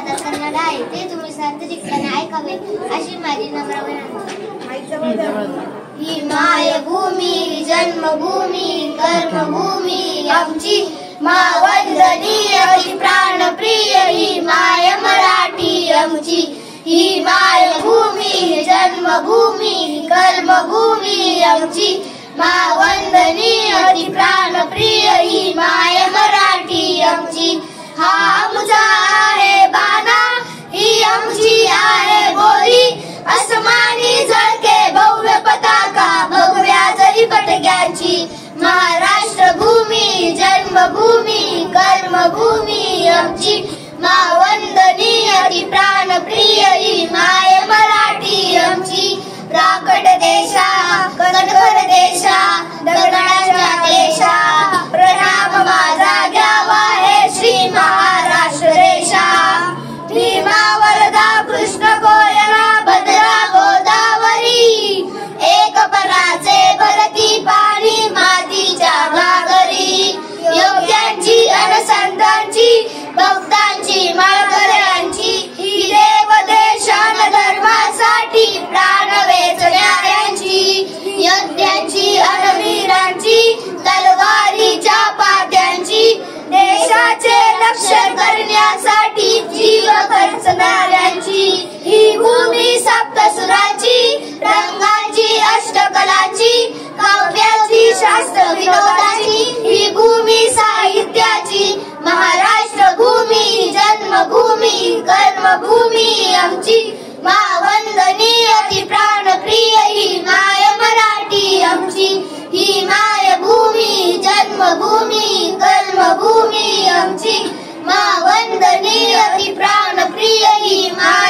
सादर करणार आहे ते तुम्ही सार्वजनिकपणे ऐकावे अशी माझी नम्र विनंती. ही मायभूमी जन्मभूमी कर्मभूमी आमची मावंदनीय ही प्राणप्रिय ही माय मराठी आमची. ही मायभूमी जन्मभूमी कर्मभूमी आमची मावंदनीय ही प्राणप्रिय ही माय मराठी आमची. हा आमचा आहे बाणा ही आमची आहे बोली अस्मानी झळके भव्य पताका भगव्या जरी पटक्याची. महाराष्ट्र भूमी जन्मभूमी कर्मभूमी आमची मावंदनीय ती प्राणप्रिय ही माय मराठी आमची. राकट देशा कणखर देशा दगडाच्या देशा प्रणाम माझा घ्यावा हे श्री महाराष्ट्र देशा. भीमा वरदा कृष्ण कोयना भद्रा गोदावरी एक पराचे भरती पाणी मातीच्या घागरी. योग्यांची अनसंतांची भक्तांची माळकऱ्यांची ही देव देशान धर्मासाठी प्राण वेचणाऱ्यांची योद्ध्यांची अनवीरांची तलवारीच्या पात्यांची देशाचे रक्षण करण्यासाठी जीव खर्चणाऱ्यांची. ही भूमी सप्तसुरांची रंगांची अष्टकलांची काव्याची शास्त्र विनोदाची ही भूमी साहित्याची. महाराष्ट्र भूमी जन्मभूमी कर्मभूमी आमची मावंदनीय ती प्राणप्रिय ही माय मराठी आमची. ही मायभूमी जन्मभूमी कर्मभूमी आमची मावंदनीय ती प्राणप्रिय ही माय